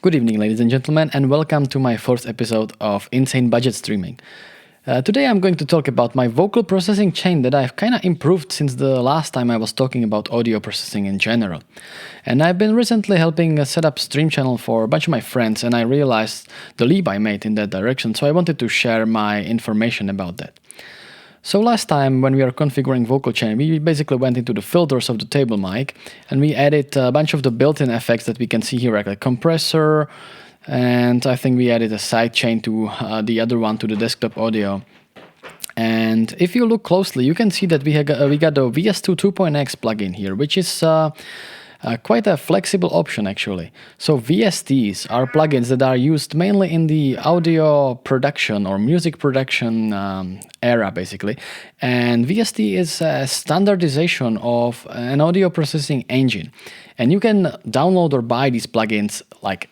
Good evening, ladies and gentlemen, and welcome to my fourth episode of Insane Budget Streaming. Today I'm going to talk about my vocal processing chain that I've kind of improved since the last time I was talking about audio processing in general. And I've been recently helping set up stream channel for a bunch of my friends, and I realized the leap I made in that direction, so I wanted to share my information about that. So last time when we were configuring vocal chain, we basically went into the filters of the table mic and we added a bunch of the built-in effects that we can see here, like a compressor, and I think we added a sidechain to the other one, to the desktop audio. And if you look closely, you can see that we got the VS2 2.x plugin here, which is quite a flexible option actually. So VSTs are plugins that are used mainly in the audio production or music production era basically. And VST is a standardization of an audio processing engine. And you can download or buy these plugins like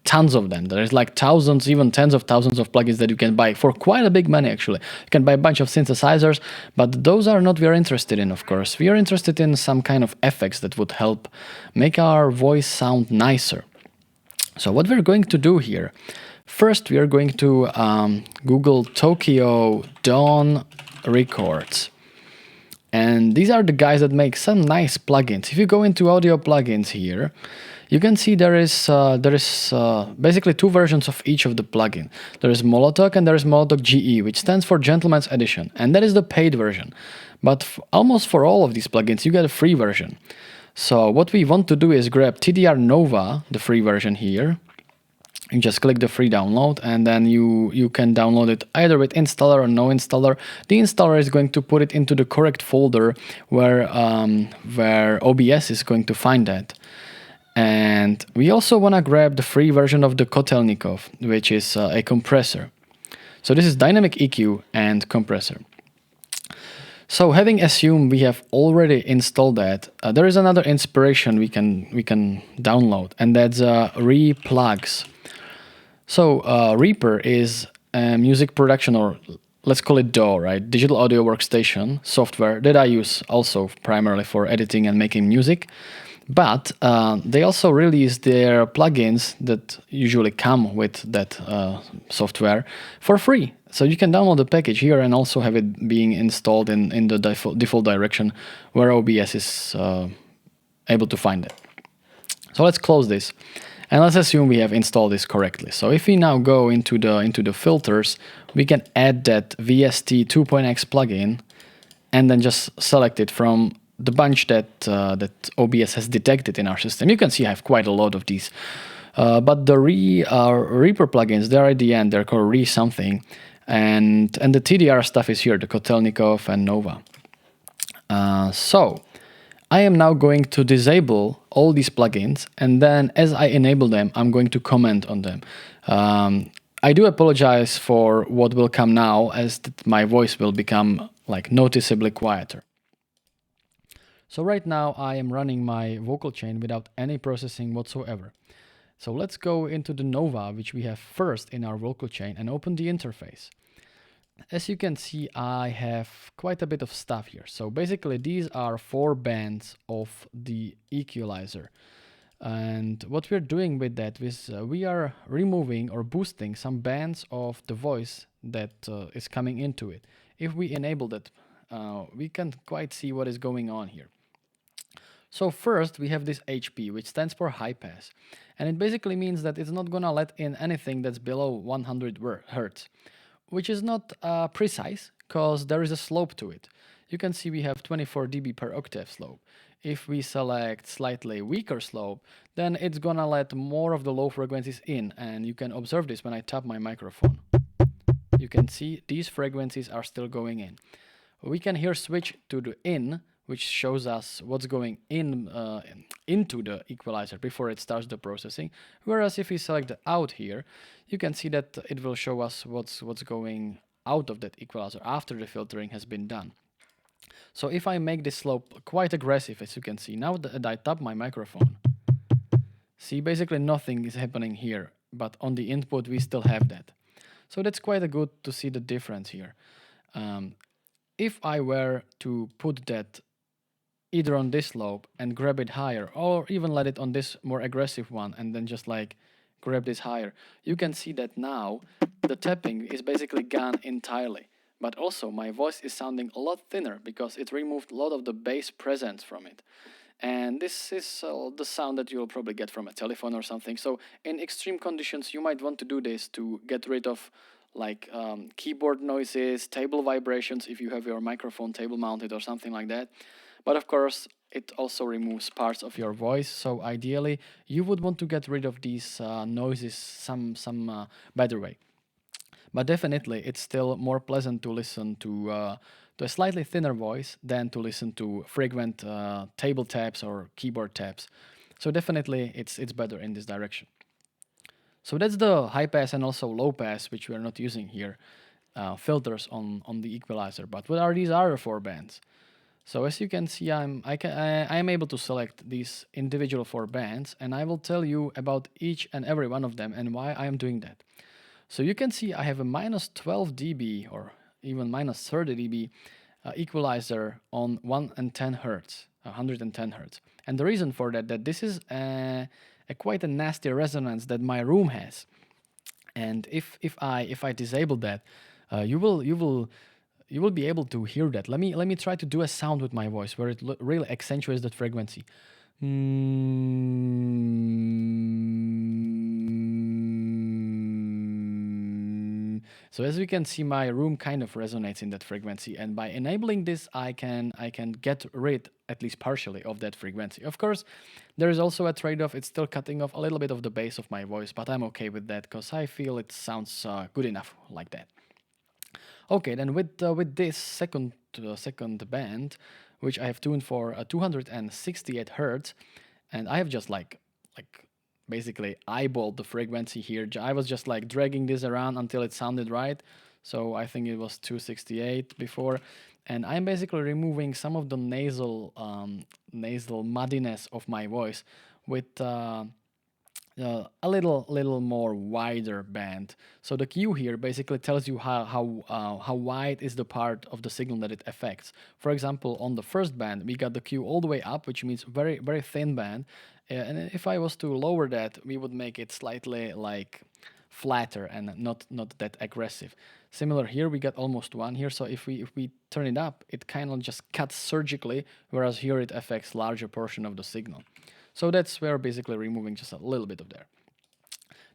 tons of them. There's like thousands, even tens of thousands of plugins that you can buy for quite a big money actually. You can buy a bunch of synthesizers, but those are not what we're interested in, of course. We are interested in some kind of effects that would help make our voice sound nicer. So what we're going to do here, first we are going to Google Tokyo Dawn Records. And these are the guys that make some nice plugins. If you go into audio plugins here, you can see there is basically two versions of each of the plugin. There is Molotok and there is Molotok GE, which stands for Gentleman's Edition, and that is the paid version. But almost for all of these plugins, you get a free version. So what we want to do is grab TDR Nova, the free version here. You just click the free download, and then you can download it either with installer or no installer. The installer is going to put it into the correct folder where OBS is going to find that. And we also want to grab the free version of the Kotelnikov, which is a compressor. So this is dynamic EQ and compressor. So having assumed we have already installed that, there is another inspiration we can download, and that's Replugs. So Reaper is a music production, or let's call it DAW, right? Digital Audio Workstation software that I use also primarily for editing and making music. But they also release their plugins that usually come with that software for free. So you can download the package here and also have it being installed in the default direction where OBS is able to find it. So let's close this. And let's assume we have installed this correctly. So if we now go into the filters, we can add that VST 2.x plugin and then just select it from the bunch that OBS has detected in our system. You can see I have quite a lot of these. But the Reaper plugins, they're at the end, they're called Re something. And the TDR stuff is here, the Kotelnikov and Nova. So I am now going to disable all these plugins, and then as I enable them, I'm going to comment on them. I do apologize for what will come now, as my voice will become like noticeably quieter. So right now I am running my vocal chain without any processing whatsoever. So let's go into the Nova, which we have first in our vocal chain, and open the interface. As you can see, I have quite a bit of stuff here. So basically these are 4 bands of the equalizer. And what we're doing with that is we are removing or boosting some bands of the voice that is coming into it. If we enable that, we can quite see what is going on here. So first we have this HP, which stands for high pass, and it basically means that it's not gonna let in anything that's below 100 Hz, which is not precise because there is a slope to it. You can see we have 24 dB per octave slope. If we select slightly weaker slope, then it's gonna let more of the low frequencies in, and you can observe this when I tap my microphone. You can see these frequencies are still going in. We can here switch to the in, which shows us what's going in into the equalizer before it starts the processing. Whereas if we select the out here, you can see that it will show us what's going out of that equalizer after the filtering has been done. So if I make this slope quite aggressive, as you can see, now that I tap my microphone, see, basically nothing is happening here, but on the input we still have that. So that's quite good to see the difference here. If I were to put that either on this slope and grab it higher, or even let it on this more aggressive one and then just like grab this higher, you can see that now the tapping is basically gone entirely. But also my voice is sounding a lot thinner because it removed a lot of the bass presence from it. And this is the sound that you'll probably get from a telephone or something. So in extreme conditions, you might want to do this to get rid of like keyboard noises, table vibrations if you have your microphone table mounted or something like that. But of course, it also removes parts of your voice. So ideally, you would want to get rid of these noises some better way. But definitely, it's still more pleasant to listen to a slightly thinner voice than to listen to frequent table taps or keyboard taps. So definitely, it's better in this direction. So that's the high pass and also low pass, which we are not using here, filters on the equalizer. But what are these other four bands? So as you can see, I am able to select these individual four bands, and I will tell you about each and every one of them and why I am doing that. So you can see I have a minus 12 dB or even minus 30 dB equalizer on 1 and 10 hertz, 110 hertz. And the reason for that this is a quite a nasty resonance that my room has. And if I disable that, you will be able to hear that. Let me try to do a sound with my voice where it really accentuates that frequency. So as you can see, my room kind of resonates in that frequency, and by enabling this, I can get rid, at least partially, of that frequency. Of course, there is also a trade-off. It's still cutting off a little bit of the bass of my voice, but I'm okay with that because I feel it sounds good enough like that. Okay, then with this second band, which I have tuned for 268 hertz, and I have just like basically eyeballed the frequency here. I was just like dragging this around until it sounded right. So I think it was 268 before, and I'm basically removing some of the nasal muddiness of my voice with a little more wider band. So the Q here basically tells you how wide is the part of the signal that it affects. For example, on the first band, we got the Q all the way up, which means very thin band. And if I was to lower that, we would make it slightly like flatter and not that aggressive. Similar here, we got almost one here. So if we turn it up, it kind of just cuts surgically, whereas here it affects larger portion of the signal. So that's where basically removing just a little bit of there.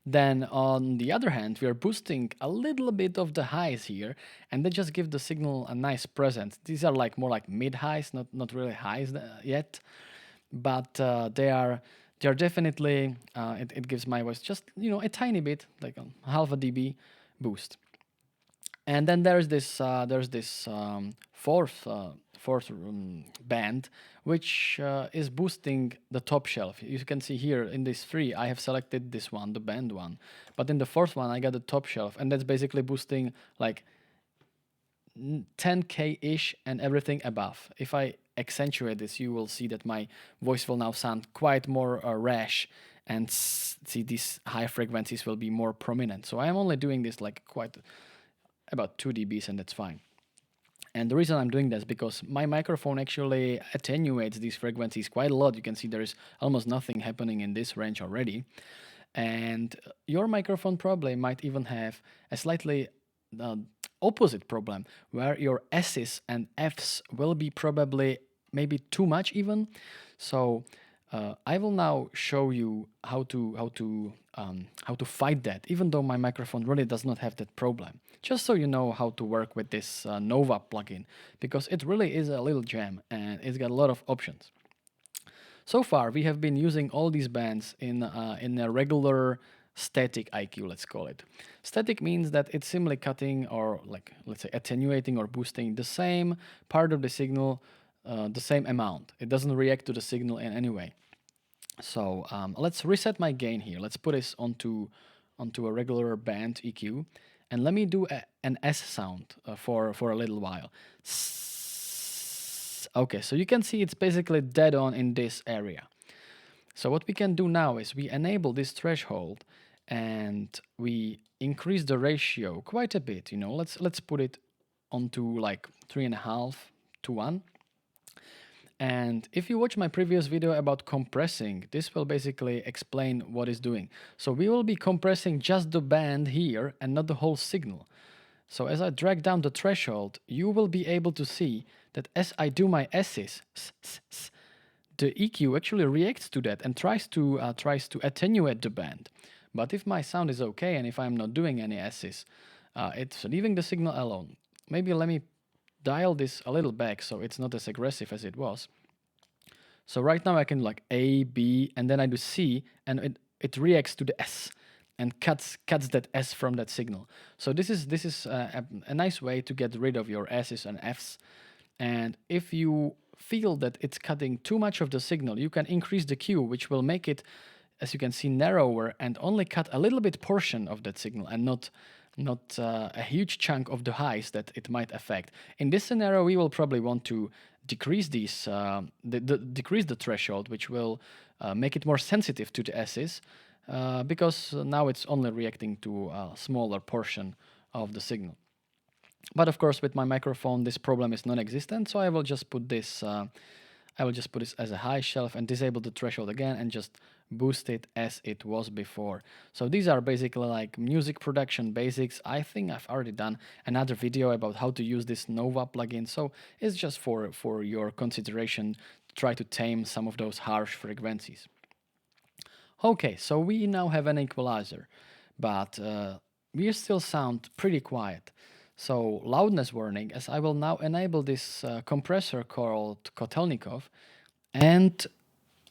Then on the other hand, we are boosting a little bit of the highs here, and they just give the signal a nice presence. These are like more like mid highs, not really highs yet, but they are definitely it gives my voice just a tiny bit, like half a dB boost. And then there's this fourth band, which is boosting the top shelf. You can see here in these three, I have selected this one, the band one. But in the fourth one, I got the top shelf, and that's basically boosting like 10K-ish and everything above. If I accentuate this, you will see that my voice will now sound quite more rash, and see these high frequencies will be more prominent. So I'm only doing this like quite about 2 dBs, and that's fine. And the reason I'm doing this is because my microphone actually attenuates these frequencies quite a lot. You can see there is almost nothing happening in this range already. And your microphone probably might even have a slightly opposite problem, where your S's and F's will be probably maybe too much even. So I will now show you how to fight that, even though my microphone really does not have that problem. Just so you know how to work with this Nova plugin, because it really is a little gem and it's got a lot of options. So far, we have been using all these bands in a regular static IQ, let's call it. Static means that it's simply cutting or like let's say attenuating or boosting the same part of the signal, the same amount. It doesn't react to the signal in any way. So let's reset my gain here. Let's put this onto a regular band EQ, and let me do an S sound for a little while. Okay, so you can see it's basically dead on in this area. So what we can do now is we enable this threshold, and we increase the ratio quite a bit. Let's put it onto like 3.5 to 1. And if you watch my previous video about compressing, this will basically explain what it's doing. So we will be compressing just the band here and not the whole signal. So as I drag down the threshold, you will be able to see that as I do my S's, the EQ actually reacts to that and tries to attenuate the band. But if my sound is okay and if I'm not doing any S's, it's leaving the signal alone. Maybe let me dial this a little back so it's not as aggressive as it was. So right now I can like A, B, and then I do C, and it reacts to the S and cuts that S from that signal. So this is a nice way to get rid of your S's and F's. And if you feel that it's cutting too much of the signal, you can increase the Q, which will make it, as you can see, narrower and only cut a little bit portion of that signal and not a huge chunk of the highs that it might affect. In this scenario, we will probably want to decrease these, decrease the threshold, which will make it more sensitive to the S's, because now it's only reacting to a smaller portion of the signal. But of course, with my microphone, this problem is non-existent, so I will just put this. As a high shelf and disable the threshold again and just boost it as it was before. So these are basically like music production basics. I think I've already done another video about how to use this Nova plugin, so it's just for your consideration to try to tame some of those harsh frequencies. Okay, so we now have an equalizer, but we still sound pretty quiet. So loudness warning, as I will now enable this compressor called Kotelnikov, and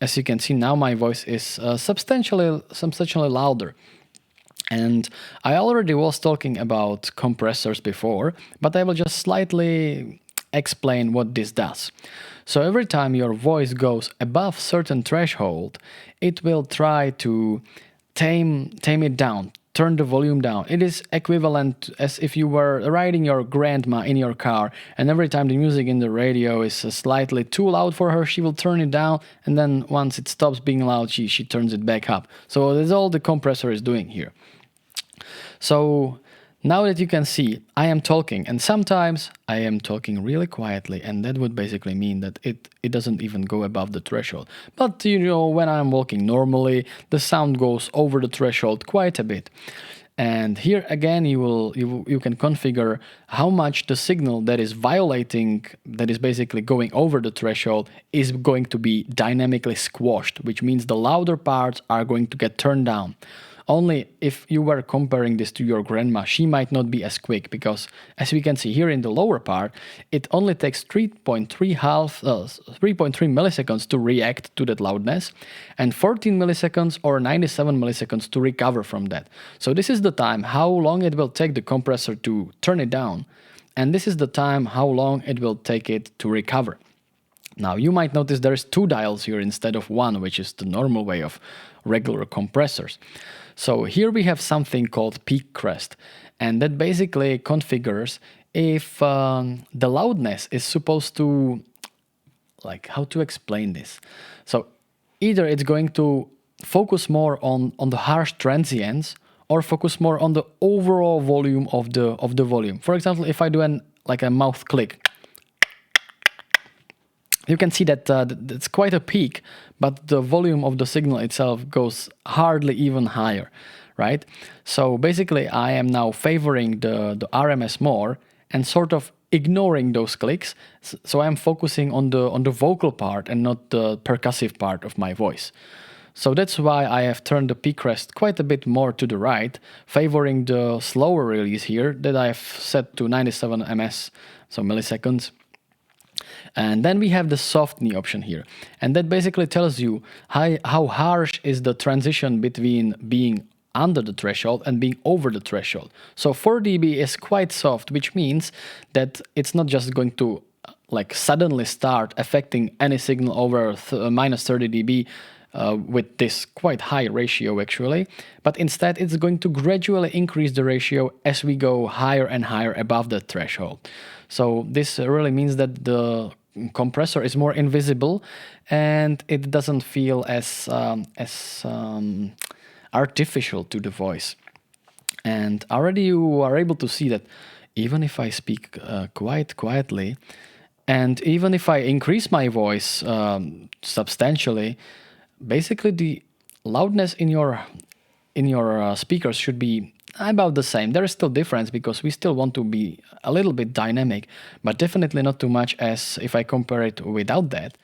as you can see now my voice is substantially louder. And I already was talking about compressors before, but I will just slightly explain what this does. So every time your voice goes above certain threshold, it will try to tame it down, turn the volume down. It is equivalent as if you were riding your grandma in your car, and every time the music in the radio is slightly too loud for her, she will turn it down, and then once it stops being loud, she turns it back up. So that's all the compressor is doing here. So now that you can see, I am talking, and sometimes I am talking really quietly, and that would basically mean that it doesn't even go above the threshold. But you know, when I'm walking normally, the sound goes over the threshold quite a bit. And here again, you can configure how much the signal that is violating, that is basically going over the threshold, is going to be dynamically squashed, which means the louder parts are going to get turned down. Only if you were comparing this to your grandma, she might not be as quick, because as we can see here in the lower part, it only takes 3.3 milliseconds to react to that loudness, and 14 milliseconds or 97 milliseconds to recover from that. So this is the time how long it will take the compressor to turn it down, and this is the time how long it will take it to recover. Now you might notice there's 2 dials here instead of 1, which is the normal way of regular compressors. So here we have something called peak crest, and that basically configures if the loudness is supposed to, like, how to explain this. So either it's going to focus more on the harsh transients or focus more on the overall volume of the volume. For example, if I do a mouth click, you can see that it's quite a peak, but the volume of the signal itself goes hardly even higher, right? So basically, I am now favoring the RMS more and sort of ignoring those clicks. So I'm focusing on the vocal part and not the percussive part of my voice. So that's why I have turned the peak crest quite a bit more to the right, favoring the slower release here that I've set to 97 ms, so milliseconds. And then we have the soft knee option here, and that basically tells you how harsh is the transition between being under the threshold and being over the threshold. So 4 dB is quite soft, which means that it's not just going to like suddenly start affecting any signal over minus 30 dB with this quite high ratio actually, but instead it's going to gradually increase the ratio as we go higher and higher above the threshold. So this really means that the compressor is more invisible and it doesn't feel as artificial to the voice. And already you are able to see that even if I speak quite quietly, And even if I increase my voice substantially, basically the loudness in your speakers should be about the same. There is still difference because we still want to be a little bit dynamic, but definitely not too much as if I compare it without that.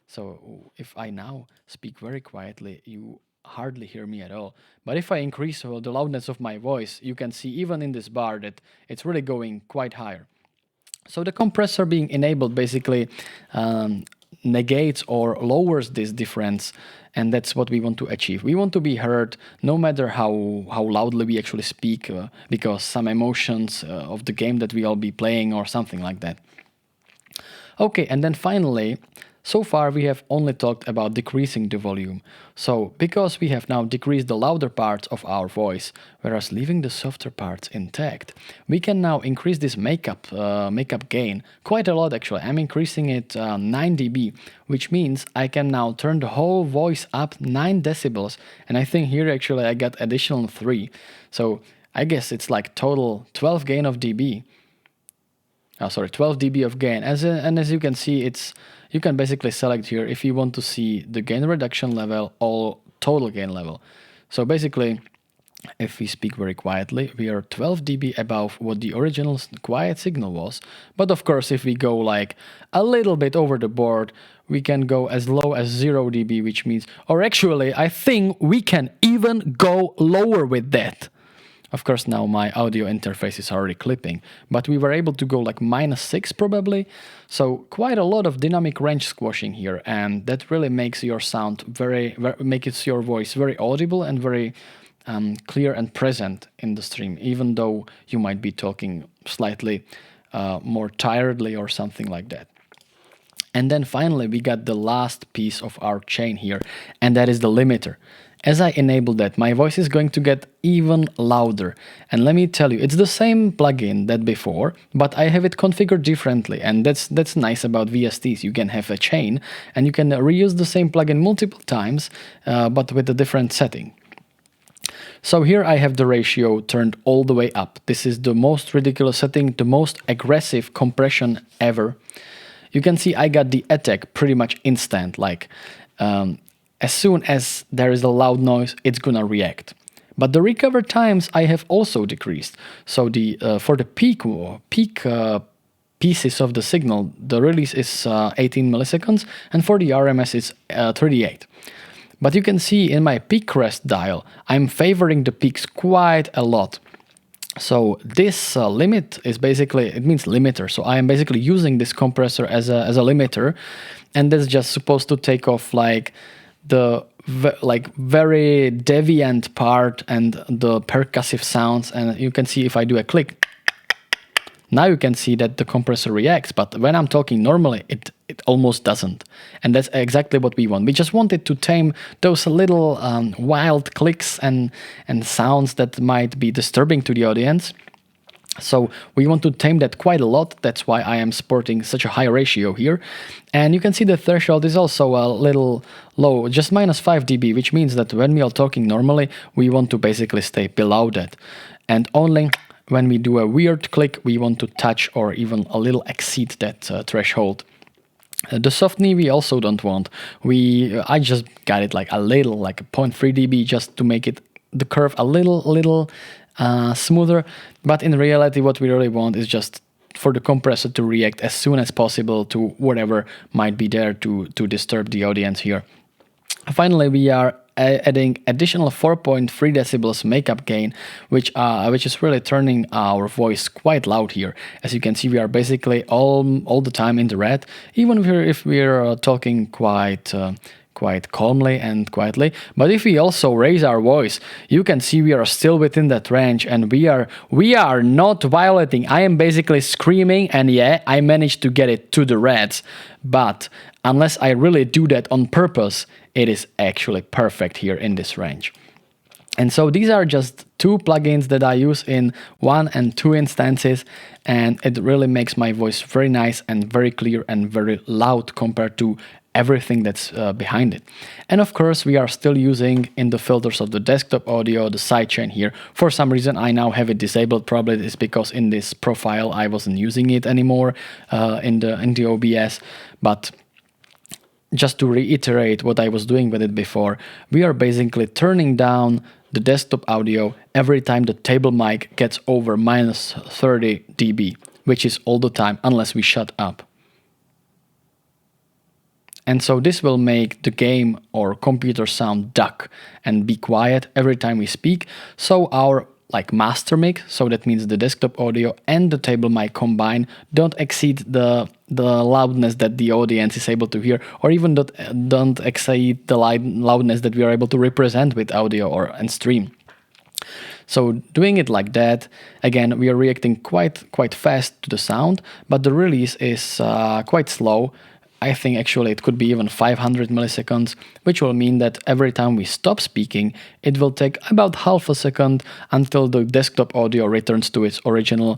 So if I now speak very quietly, you hardly hear me at all. But if I increase the loudness of my voice, you can see even in this bar that it's really going quite higher. So the compressor being enabled basically negates or lowers this difference, and that's what we want to achieve. We want to be heard no matter how loudly we actually speak, because some emotions of the game that we all be playing or something like that. Okay, and then finally, so far we have only talked about decreasing the volume. So because we have now decreased the louder parts of our voice, whereas leaving the softer parts intact, we can now increase this makeup gain quite a lot actually. I'm increasing it 9 dB, which means I can now turn the whole voice up 9 decibels, and I think here actually I got additional 3. So I guess it's like total 12 gain of dB. 12 dB of gain. And as you can see, you can basically select here if you want to see the gain reduction level or total gain level. So basically, if we speak very quietly, we are 12 dB above what the original quiet signal was. But of course, if we go like a little bit over the board, we can go as low as 0 dB, which means, or actually, I think we can even go lower with that. Of course, now my audio interface is already clipping, but we were able to go like -6 probably. So quite a lot of dynamic range squashing here, and that really makes your sound makes your voice very audible and very clear and present in the stream, even though you might be talking slightly more tiredly or something like that. And then finally, we got the last piece of our chain here, and that is the limiter. As I enable that, my voice is going to get even louder. And let me tell you, it's the same plugin that before, but I have it configured differently. And that's nice about VSTs. You can have a chain and you can reuse the same plugin multiple times, but with a different setting. So here I have the ratio turned all the way up. This is the most ridiculous setting, the most aggressive compression ever. You can see I got the attack pretty much instant, like as soon as there is a loud noise, it's gonna react. But the recover times I have also decreased. So for the peak pieces of the signal, the release is 18 milliseconds, and for the RMS it's 38. But you can see in my peak crest dial, I'm favoring the peaks quite a lot. So this limit is basically, it means limiter. So I am basically using this compressor as a limiter, and that's just supposed to take off like the very deviant part and the percussive sounds. And you can see if I do a click, now you can see that the compressor reacts, but when I'm talking normally, it almost doesn't. And that's exactly what we want. We just wanted to tame those little wild clicks and sounds that might be disturbing to the audience. So we want to tame that quite a lot. That's why I am sporting such a high ratio here. And you can see the threshold is also a little low, just -5 dB, which means that when we are talking normally, we want to basically stay below that. And only when we do a weird click, we want to touch or even a little exceed that threshold. The soft knee we also don't want. I just got it like a little, like a 0.3 dB, just to make it the curve a little smoother. But in reality, what we really want is just for the compressor to react as soon as possible to whatever might be there to disturb the audience here. Finally, we are adding additional 4.3 decibels makeup gain, which is really turning our voice quite loud here. As you can see, we are basically all the time in the red, even if we're talking quite calmly and quietly. But if we also raise our voice, you can see we are still within that range, and we are not violating. I am basically screaming, and yeah, I managed to get it to the reds. But unless I really do that on purpose, it is actually perfect here in this range. And so these are just 2 plugins that I use in 1 and 2 instances, and it really makes my voice very nice and very clear and very loud compared to everything that's behind it. And of course, we are still using in the filters of the desktop audio, the sidechain here. For some reason, I now have it disabled. Probably it's because in this profile, I wasn't using it anymore in the OBS. But just to reiterate what I was doing with it before, we are basically turning down the desktop audio every time the table mic gets over minus 30 dB, which is all the time, unless we shut up. And so this will make the game or computer sound duck and be quiet every time we speak. So our master mic, so that means the desktop audio and the table mic combined, don't exceed the loudness that the audience is able to hear, or even don't exceed the loudness that we are able to represent with audio and stream. So doing it like that, again, we are reacting quite fast to the sound, but the release is quite slow. I think actually it could be even 500 milliseconds, which will mean that every time we stop speaking, it will take about half a second until the desktop audio returns to its original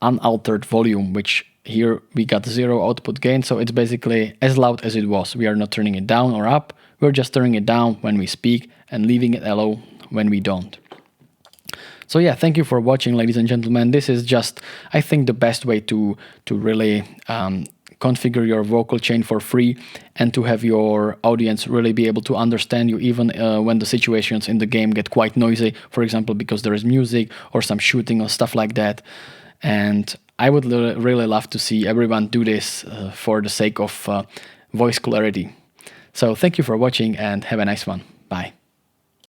unaltered volume, which here we got 0 output gain, so it's basically as loud as it was. We are not turning it down or up, we're just turning it down when we speak and leaving it alone when we don't. So yeah, thank you for watching, ladies and gentlemen. This is just, I think, the best way to really configure your vocal chain for free and to have your audience really be able to understand you even when the situations in the game get quite noisy, for example, because there is music or some shooting or stuff like that. And I would really love to see everyone do this for the sake of voice clarity. So thank you for watching and have a nice one. Bye.